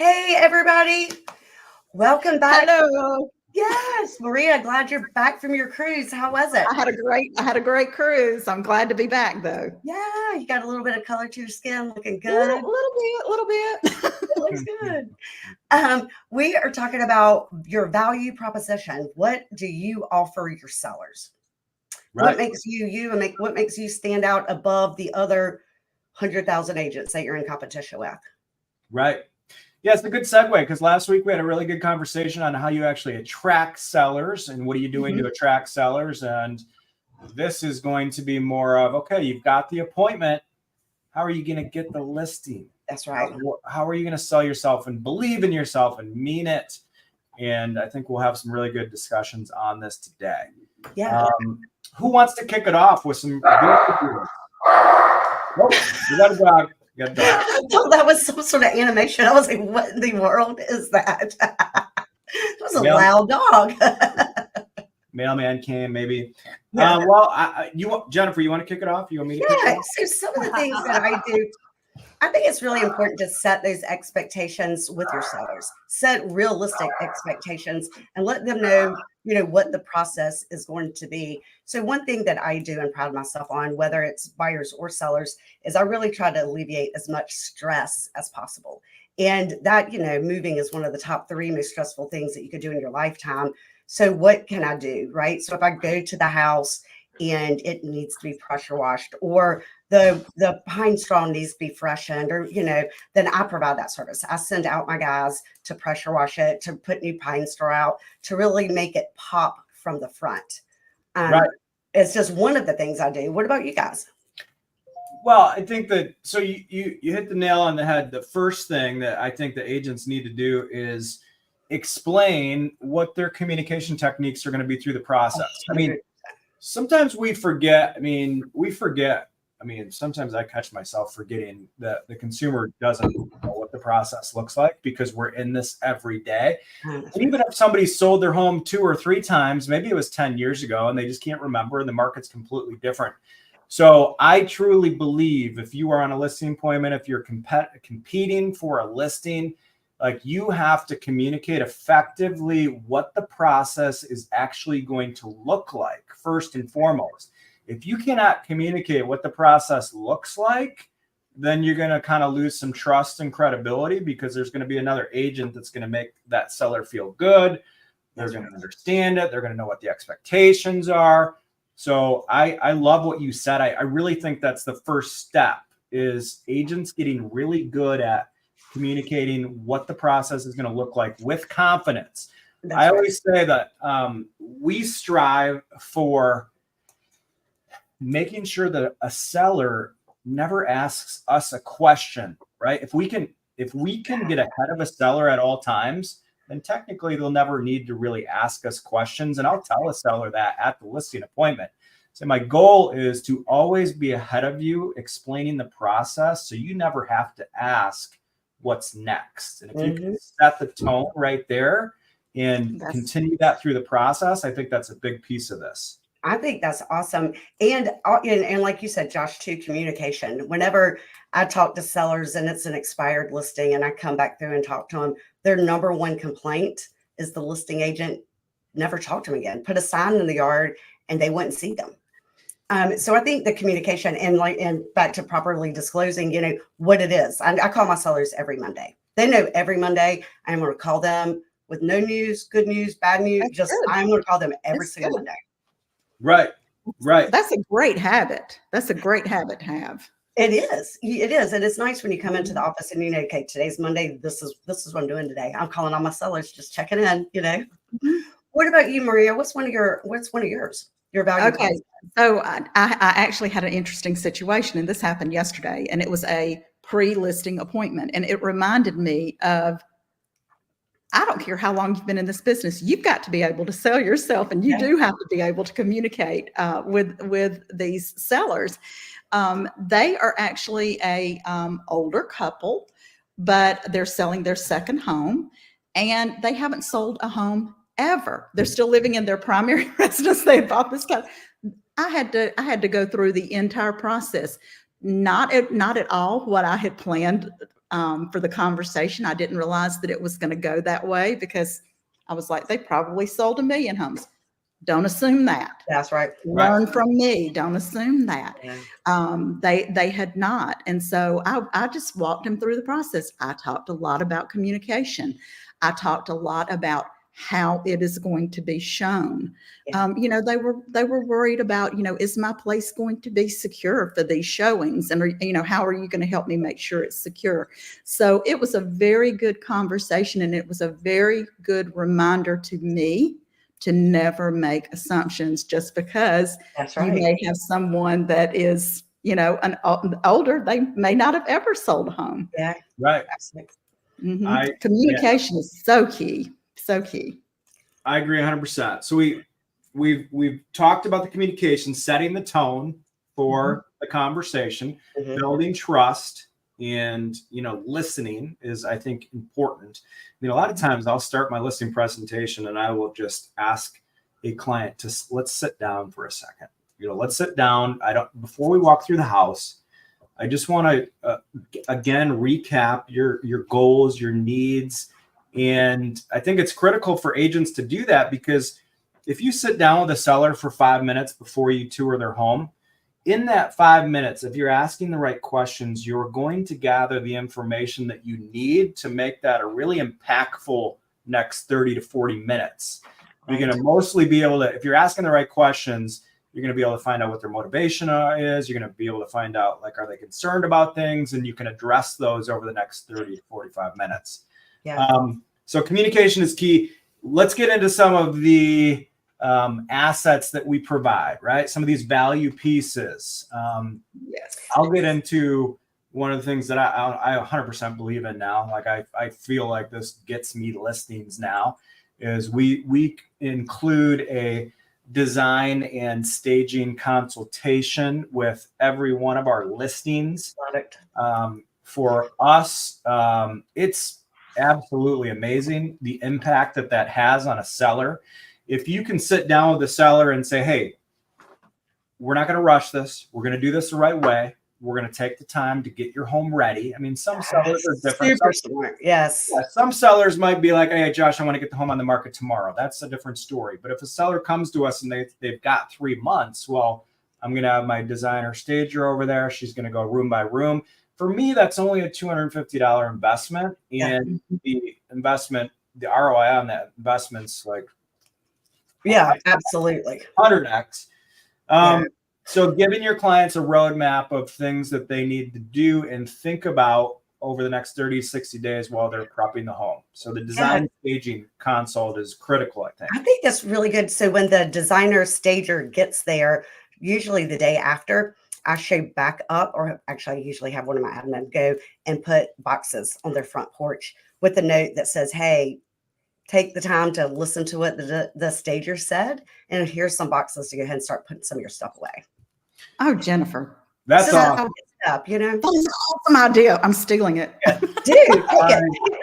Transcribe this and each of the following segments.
Hey, everybody. Welcome back. Hello. Yes, Maria, glad you're back from your cruise. How was it? I had a great cruise. I'm glad to be back though. Yeah, you got a little bit of color to your skin, looking A good. little bit. It looks good. We are talking about your value proposition. What do you offer your sellers? Right. What makes you and what makes you stand out above the other 100,000 agents that you're in competition with? Right. Yeah, it's a good segue because last week we had a really good conversation on how you actually attract sellers and what are you doing to attract sellers. And this is going to be more of, okay, you've got the appointment. How are you going to get the listing? That's right. How are you going to sell yourself and believe in yourself and mean it? And I think we'll have some really good discussions on this today. Yeah. Who wants to kick it off with some? Oh, you got a dog. I thought that was some sort of animation. I was like, what in the world is that? It was a loud dog. Mailman came, maybe. Yeah. Jennifer, you want to kick it off? You want me to kick it off? So some of the things that I do, I think it's really important to set those expectations with your sellers. Set realistic expectations and let them know, what the process is going to be. So one thing that I do and pride myself on, whether it's buyers or sellers, is I really try to alleviate as much stress as possible. And that, moving is one of the top 3 most stressful things that you could do in your lifetime. So what can I do, right? So if I go to the house and it needs to be pressure washed, or the pine straw needs to be freshened, or then I provide that service. I send out my guys to pressure wash it, to put new pine straw out, to really make it pop from the front. Right. It's just one of the things I do. What about you guys? Well, I think that so you hit the nail on the head. The first thing that I think the agents need to do is explain what their communication techniques are going to be through the process. I mean, sometimes we forget. Sometimes I catch myself forgetting that the consumer doesn't know what the process looks like because we're in this every day. And even if somebody sold their home 2 or 3 times, maybe it was 10 years ago and they just can't remember and the market's completely different. So I truly believe if you are on a listing appointment, if you're competing for a listing, like you have to communicate effectively what the process is actually going to look like first and foremost. If you cannot communicate what the process looks like, then you're going to kind of lose some trust and credibility because there's going to be another agent that's going to make that seller feel good. They're going to understand it. They're going to know what the expectations are. So I love what you said. I really think that's the first step is agents getting really good at communicating what the process is going to look like with confidence. I always say that we strive for making sure that a seller never asks us a question, right? If we can get ahead of a seller at all times, then technically they'll never need to really ask us questions. And I'll tell a seller that at the listing appointment. So my goal is to always be ahead of you, explaining the process so you never have to ask what's next. And if you can set the tone right there and continue that through the process, I think that's a big piece of this. I think that's awesome. And like you said, Josh, too, communication. Whenever I talk to sellers and it's an expired listing and I come back through and talk to them, their number 1 complaint is the listing agent never talked to them again, put a sign in the yard and they wouldn't see them. So I think the communication and back to properly disclosing, what it is. I call my sellers every Monday. They know every Monday I'm going to call them with no news, good news, bad news. I'm going to call them every single Monday. Right. That's a great habit. That's a great habit to have. It is. And it's nice when you come into the office and okay, today's Monday. This is what I'm doing today. I'm calling all my sellers, just checking in, What about you, Maria? What's one of yours? Your value? Okay. So I actually had an interesting situation, and this happened yesterday, and it was a pre-listing appointment. And it reminded me of, I don't care how long you've been in this business, you've got to be able to sell yourself, and you do have to be able to communicate with these sellers. They are actually a older couple, but they're selling their second home, and they haven't sold a home ever. They're still living in their primary residence. They bought this house. I had to go through the entire process. Not at all what I had planned for the conversation. I didn't realize that it was going to go that way because I was like, they probably sold 1 million homes. Don't assume that. That's right. Learn from me. Don't assume that. Yeah. They had not. And so I just walked them through the process. I talked a lot about communication. I talked a lot about how it is going to be shown. Yeah. They were worried about, is my place going to be secure for these showings? And, how are you going to help me make sure it's secure? So it was a very good conversation, and it was a very good reminder to me to never make assumptions just because That's you right. may have someone that is, an older, they may not have ever sold a home. Yeah. Right. Mhm. Communication is so key. So key. I agree 100%. So we've talked about the communication, setting the tone for the conversation, building trust, and listening is, I think, important. A lot of times I'll start my listing presentation and I will just ask a client to let's sit down for a second. Let's sit down. Before we walk through the house, I just want to again recap your goals, your needs. And I think it's critical for agents to do that, because if you sit down with a seller for 5 minutes before you tour their home, in that 5 minutes, if you're asking the right questions, you're going to gather the information that you need to make that a really impactful next 30 to 40 minutes. You're going to mostly be able to, if you're asking the right questions, you're going to be able to find out what their motivation is. You're going to be able to find out, are they concerned about things? And you can address those over the next 30 to 45 minutes. Yeah. So communication is key. Let's get into some of the assets that we provide, right? Some of these value pieces. Yes. I'll get into one of the things that I 100% believe in now. I feel like this gets me listings now, is we include a design and staging consultation with every one of our listings. For us, it's absolutely amazing the impact that has on a seller. If you can sit down with a seller and say, hey, we're not going to rush this. We're going to do this the right way. We're going to take the time to get your home ready. I mean, some sellers are different. Super smart. Yes. Yeah, some sellers might be like, hey, Josh, I want to get the home on the market tomorrow. That's a different story. But if a seller comes to us and they've got 3 months, well, I'm going to have my designer stager over there. She's going to go room by room. For me, that's only a $250 investment. And the investment, the ROI on that investment's absolutely 100x. So giving your clients a roadmap of things that they need to do and think about over the next 30, 60 days while they're prepping the home. So the design staging consult is critical, I think. I think that's really good. So when the designer stager gets there, usually the day after, I show back up, or actually I usually have one of my admin go and put boxes on their front porch with a note that says, hey, take the time to listen to what the stager said. And here's some boxes to go ahead and start putting some of your stuff away. Oh, Jennifer. That's awesome. That's an awesome idea. I'm stealing it. Dude,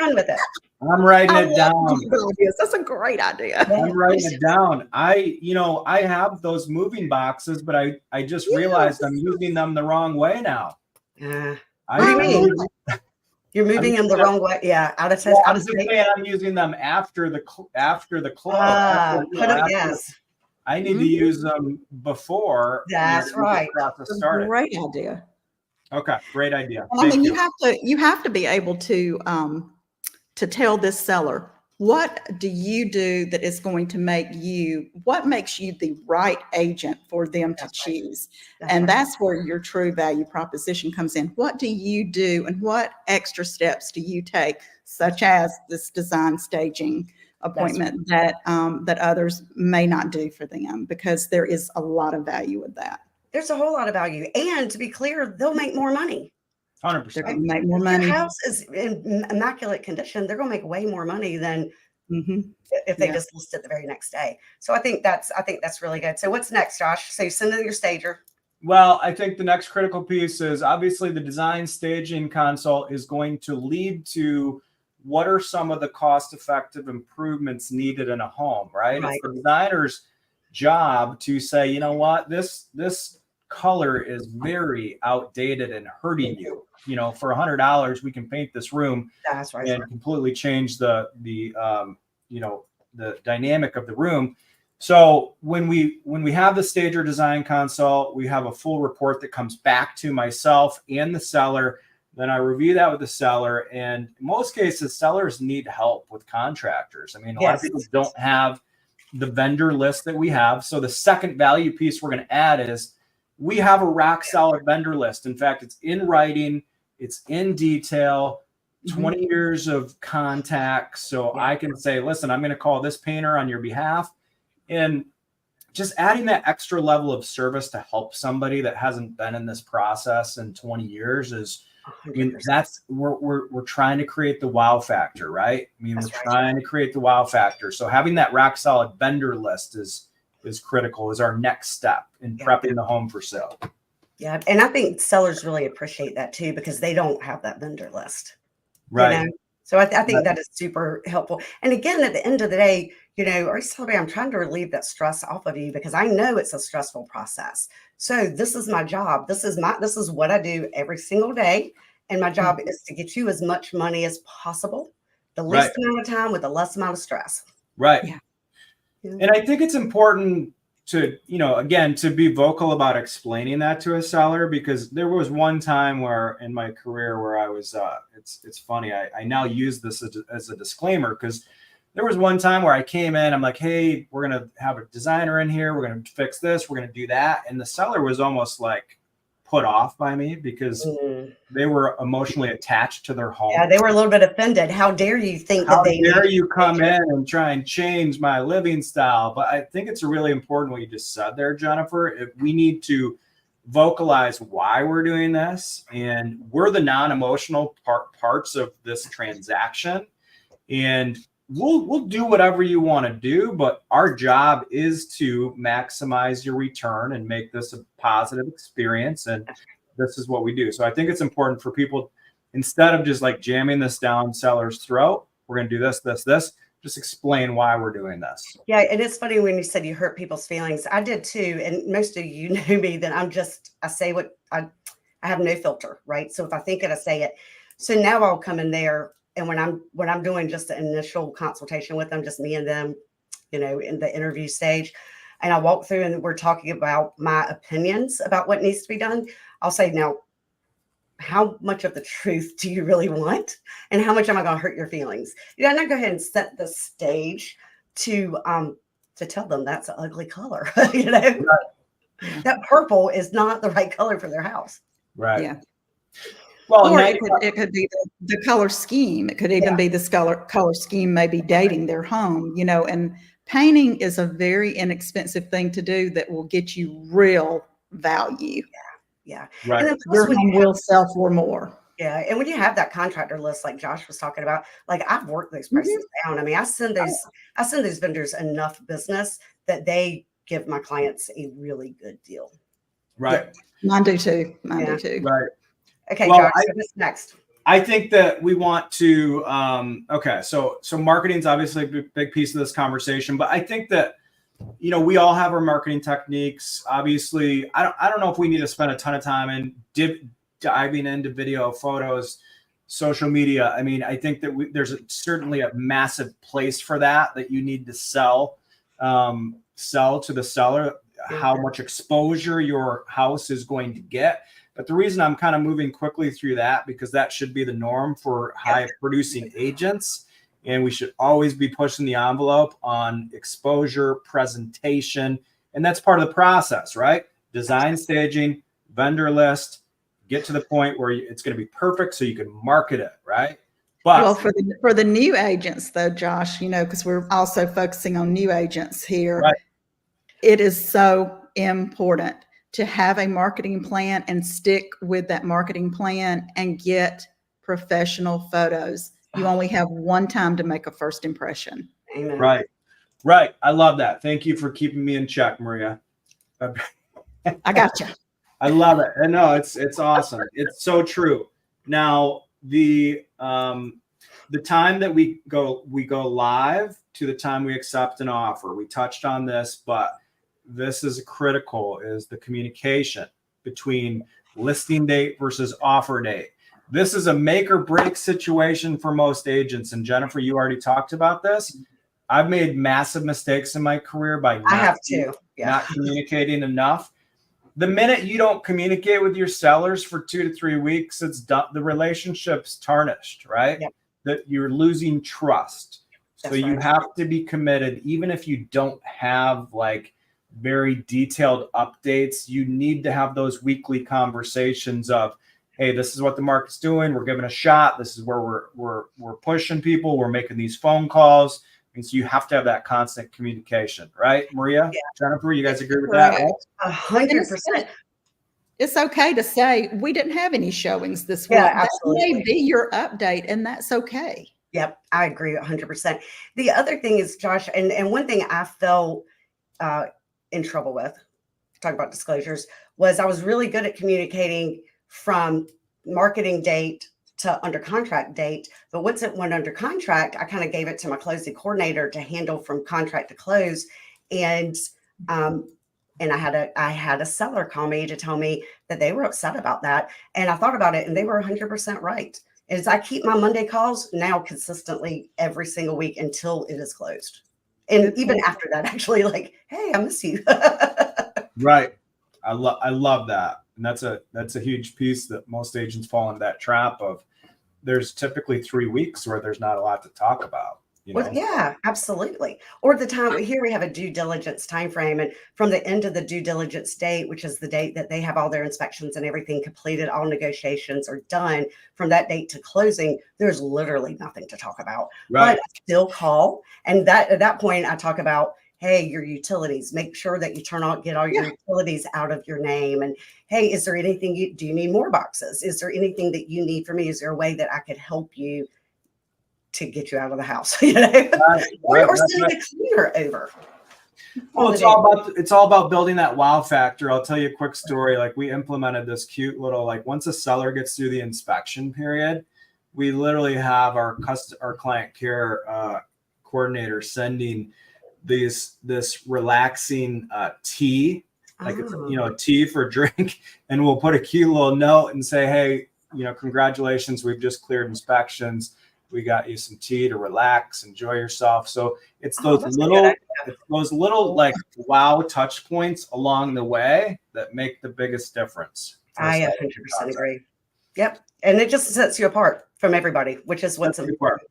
run with it. I'm writing it down. That's a great idea. I'm writing it down. I have those moving boxes, but I just realized I'm using them the wrong way now. What do you mean? You're moving them the wrong way. Yeah, out of test. I'm using them after the close. Yes. I need to use them before. That's right. That's a great idea. Okay, great idea. I mean, you have to be able to tell this seller, what do you do that is going to what makes you the right agent for them to choose? That's where your true value proposition comes in. What do you do and what extra steps do you take, such as this design staging appointment that others may not do for them, because there is a lot of value with that. There's a whole lot of value. And to be clear, they'll make more money. 100%. They're going to make more money. If your house is in immaculate condition, they're going to make way more money than if they just list it the very next day. So I think that's really good. So what's next, Josh? So you send in your stager. Well, I think the next critical piece is obviously the design staging consult is going to lead to what are some of the cost-effective improvements needed in a home, right? It's the designer's job to say, you know what, this color is very outdated and hurting you. You know, for $100, we can paint this room That's right. and completely change the you know, the dynamic of the room. So when we have the stager design consult, we have a full report that comes back to myself and the seller. Then I review that with the seller. And in most cases, sellers need help with contractors. I mean, a lot of people don't have the vendor list that we have. So the second value piece we're going to add is we have a rock solid vendor list. In fact, it's in writing, it's in detail, 20 years of contacts. So I can say, listen, I'm going to call this painter on your behalf. And just adding that extra level of service to help somebody that hasn't been in this process in 20 years is, I mean, that's we're trying to create the wow factor, right? I mean, we're trying to create the wow factor. So having that rock solid vendor list is critical, is our next step in prepping the home for sale. Yeah. And I think sellers really appreciate that too, because they don't have that vendor list. Right. You know? So I think that is super helpful. And again, at the end of the day, you know, I'm trying to relieve that stress off of you because I know it's a stressful process. So this is my job. This is what I do every single day. And my job is to get you as much money as possible, the least amount of time with the less amount of stress. Right. Yeah. And I think it's important to, you know, again, to be vocal about explaining that to a seller, because there was one time where in my career where I was, it's funny. I now use this as a disclaimer, because there was one time where I came in, I'm like, hey, we're going to have a designer in here. We're going to fix this. We're going to do that. And the seller was almost like put off by me because they were emotionally attached to their home. Yeah, they were a little bit offended. How dare you think that they dare you come in and try and change my living style? But I think it's really important what you just said there, Jennifer. If we need to vocalize why we're doing this, and we're the non-emotional parts of this transaction, and we'll do whatever you want to do, but our job is to maximize your return and make this a positive experience. And this is what we do. So I think it's important for people, instead of just like jamming this down seller's throat, we're going to do this, just explain why we're doing this. Yeah. And it's funny when you said you hurt people's feelings. I did too. And most of you know me, that I say what I have no filter, right? So if I think it, I say it. So now I'll come in there, and when I'm doing just an initial consultation with them, just me and them, you know, in the interview stage, and I walk through and we're talking about my opinions about what needs to be done, I'll say, now, how much of the truth do you really want? And how much am I going to hurt your feelings? You know, and I go ahead and set the stage to tell them that's an ugly color. You know, that purple is not the right color for their house. Right. Yeah. Well, or it could be the color scheme. It could even be this color scheme, maybe dating their home, you know, and painting is a very inexpensive thing to do that will get you real value. Yeah. Right. And then Your home will sell for more. Yeah. And when you have that contractor list, like Josh was talking about, like I've worked those prices down. I mean, I send those vendors enough business that they give my clients a really good deal. Right. Yeah. Mine do too. Right. Okay, well, Josh, so what's next? I think that we want to, so marketing is obviously a big piece of this conversation, but I think that, you know, we all have our marketing techniques. Obviously, I don't know if we need to spend a ton of time in diving into video, photos, social media. I mean, I think that there's certainly a massive place for that you need to sell to the seller, how much exposure your house is going to get. But the reason I'm kind of moving quickly through that, because that should be the norm for high producing agents. And we should always be pushing the envelope on exposure, presentation. And that's part of the process, right? Design, staging, vendor list, get to the point where it's going to be perfect so you can market it, right? But well, for the new agents though, Josh, you know, because we're also focusing on new agents here. Right. It is so important to have a marketing plan and stick with that marketing plan and get professional photos. You only have one time to make a first impression. Amen. Right. I love that. Thank you for keeping me in check, Maria. I got you. I love it. And no, it's awesome. It's so true. Now, the time that we go live to the time we accept an offer, we touched on this, but this is critical, is the communication. between listing date versus offer date. This is a make or break situation for most agents. And Jennifer, you already talked about this. I've made massive mistakes in my career by not communicating enough. The minute you don't communicate with your sellers for 2 to 3 weeks, it's done. The relationship's tarnished, right? Yep. That you're losing trust. So That's you right. have to be committed, even if you don't have like very detailed updates. You need to have those weekly conversations of, hey, this is what the market's doing. We're giving a shot. This is where we're pushing people. We're making these phone calls. And so you have to have that constant communication, right? Maria, Jennifer, you guys agree with that? Right? 100%. It's okay to say we didn't have any showings this week. Yeah, That absolutely. may be your update, and that's okay. Yep, I agree 100%. The other thing is, Josh, and one thing I felt in trouble with, talk about disclosures, was I was really good at communicating from marketing date to under contract date. But once it went under contract, I kind of gave it to my closing coordinator to handle from contract to close. And I had a seller call me to tell me that they were upset about that. And I thought about it, and they were 100% right. Is I keep my Monday calls now consistently every single week until it is closed. And even after that, actually, like, hey, I miss you. Right. I love that. And that's a huge piece that most agents fall into that trap of. There's typically 3 weeks where there's not a lot to talk about. Well, yeah, absolutely. Or the time here we have a due diligence time frame, and from the end of the due diligence date, which is the date that they have all their inspections and everything completed, all negotiations are done, from that date to closing, there's literally nothing to talk about. Right. But I still call, and that at that point I talk about, hey, your utilities, make sure that you get all your utilities out of your name. And hey, is there anything do you need more boxes? Is there anything that you need from me? Is there a way that I could help you to get you out of the house? You know, or sending a cleaner over. Well, it's all about building that wow factor. I'll tell you a quick story. Like, we implemented this cute little, like, once a seller gets through the inspection period, we literally have our client care coordinator sending this relaxing tea, like it's, a tea for a drink, and we'll put a cute little note and say, hey, congratulations, we've just cleared inspections. We got you some tea to relax, enjoy yourself. So it's those little like wow touch points along the way that make the biggest difference. I 100% agree. Yep. And it just sets you apart from everybody, which is what's important.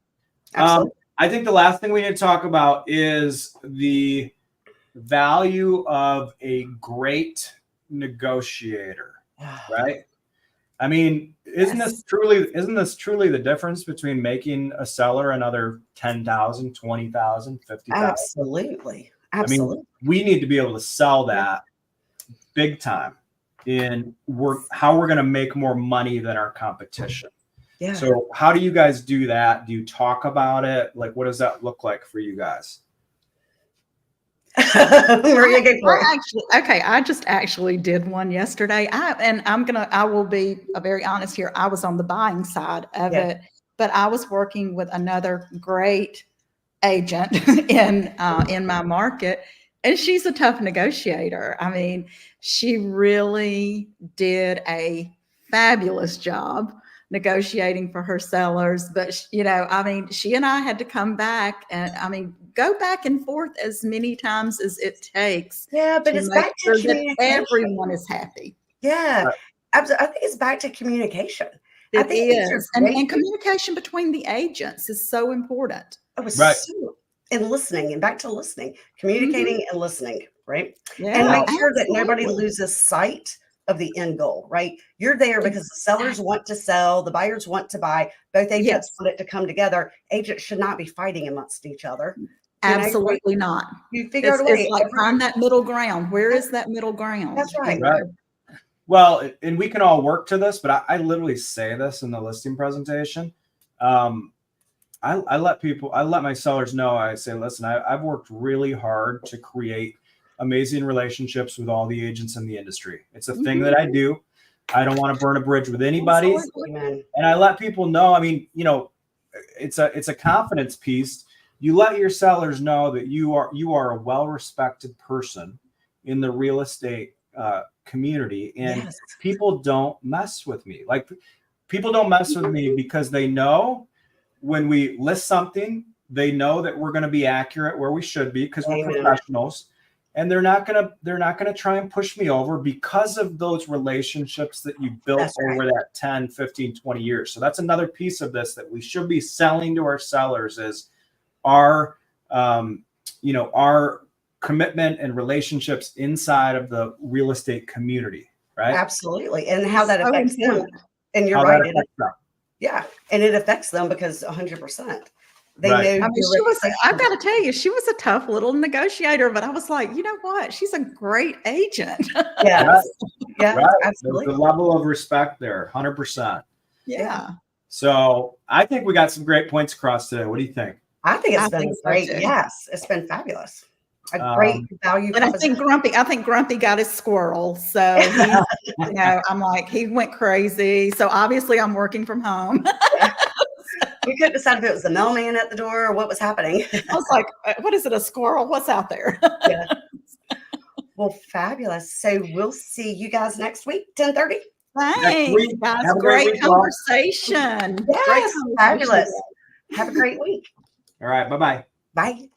Absolutely. I think the last thing we need to talk about is the value of a great negotiator, right? I mean, isn't this truly the difference between making a seller another 10,000, 20,000, 50,000? Absolutely. I mean, we need to be able to sell that big time in how we're going to make more money than our competition. Yeah. So how do you guys do that? Do you talk about it? Like, what does that look like for you guys? I just actually did one yesterday. I will be very honest here. I was on the buying side of it, but I was working with another great agent in my market, and she's a tough negotiator. I mean, she really did a fabulous job negotiating for her sellers, but she and I had to come back and go back and forth as many times as it takes. Yeah, but it's back to communication. Everyone is happy. Yeah, absolutely. I think it's back to communication. It is, and communication between the agents is so important. And listening, and back to listening, communicating and listening, right? Yeah, and make sure that nobody loses sight of the end goal, right? You're there because the sellers want to sell, the buyers want to buy, both agents want it to come together. Agents should not be fighting amongst each other. Absolutely not. You figure out a way. It's like find that middle ground. Where is that middle ground? That's right. Right. Well, and we can all work to this, but I literally say this in the listing presentation. I let my sellers know, I say, listen, I've worked really hard to create amazing relationships with all the agents in the industry. It's a thing that I do. I don't want to burn a bridge with anybody. Absolutely. And I let people know, it's a confidence piece. You let your sellers know that you are a well-respected person in the real estate community, and Yes. people don't mess with me. Like, people don't mess with me because they know when we list something, they know that we're going to be accurate where we should be because we're professionals, and they're not going to try and push me over because of those relationships that you built over that 10, 15, 20 years. So that's another piece of this that we should be selling to our sellers is our our commitment and relationships inside of the real estate community, right? Absolutely. And how that affects them. And you're How right. that affects them. Yeah. And it affects them because 100%. They Right. know. I mean, I've got to tell you, she was a tough little negotiator, but I was like, you know what? She's a great agent. Yes. Yeah, Right. absolutely. There's a level of respect there, 100%. Yeah. So I think we got some great points across today. What do you think? I think it's been great. So yes. It's been fabulous. A great value. And I think Grumpy got his squirrel. So he's, I'm like, he went crazy. So obviously I'm working from home. We couldn't decide if it was the mailman at the door or what was happening. I was like, what is it, a squirrel? What's out there? Yeah. Well, fabulous. So we'll see you guys next week, 10:30. Thanks, guys. Great conversation. Yes, fabulous. Have a great week. All right. Bye-bye. Bye.